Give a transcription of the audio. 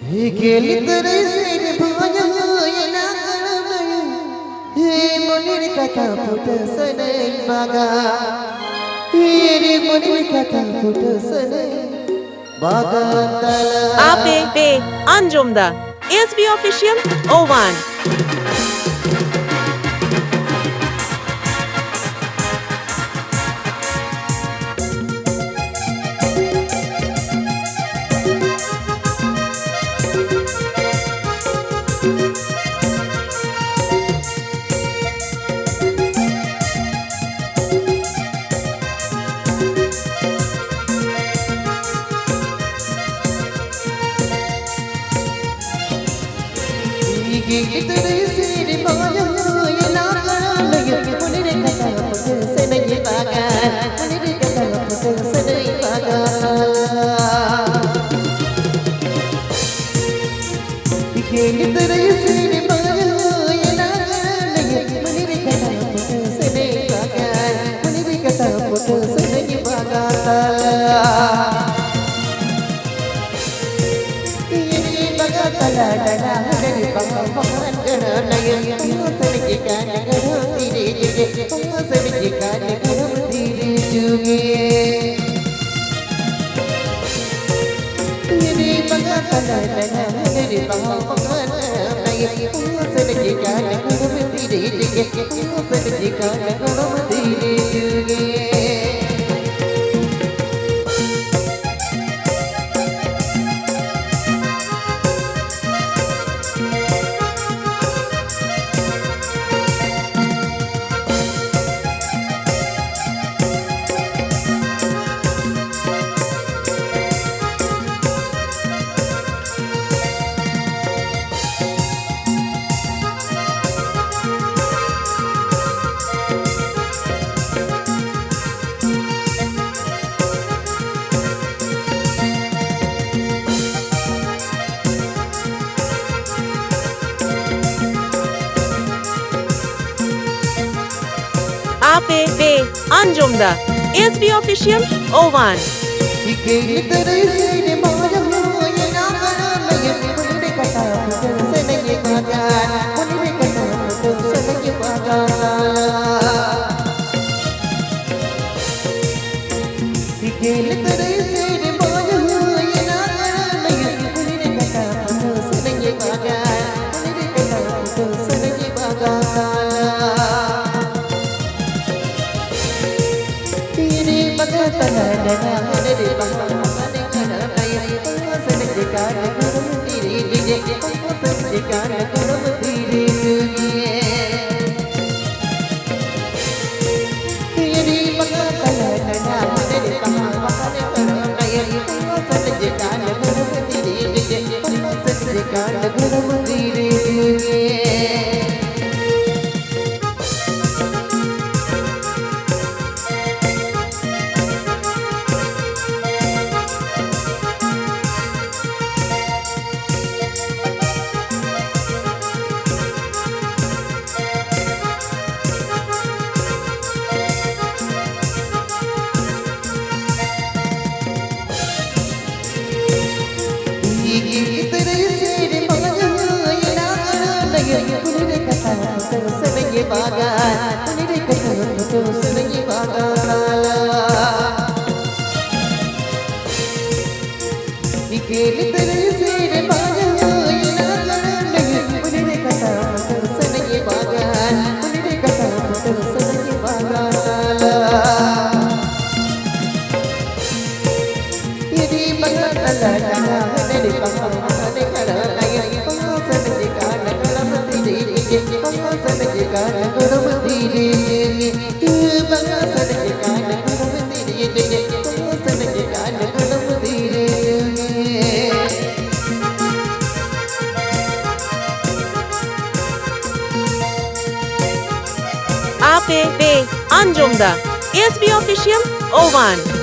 Hikeli terisir banyak langan monir kata putus senai baga monir kata putus senai baga tala APP Anjum'da SB Official O1. Hikeli terisir banyak langan monir kata putus senai baga monir kata putus senai baga Hikeli terisir banyak langan monir kata putus senai baga monir kata putus senai baga tala tala dari pangan naya sedikitkan garam diri sedikitkan garam diri juga ini pangan tala tala dari pangan naya sedikitkan garam diri sedikitkan garam diri juga APP Anjum'da SB Official O1. Hikeli terisir banyak langan monir kata putus senai baga monir kata putus senai baga Hikeli terisir banyak langan monir kata putus senai baga monir kata putus senai baga tala tala dari pangan naya sedikitkan garam diri sedikitkan garam diri ini pangan tala tala dari pangan naya sedikitkan garam diri sedikitkan garam diri Hikeli terisir banyak langan monir kata putus senai baga monir kata putus senai baga Hikeli terisir banyak langan monir kata putus senai baga monir kata putus senai baga ini pangan tala tala dari pangan naya sedikitkan garam diri sedikitkan garam diri pangan sedikitkan garam diri sedikitkan garam diri APP Anjum'da SB Official O1.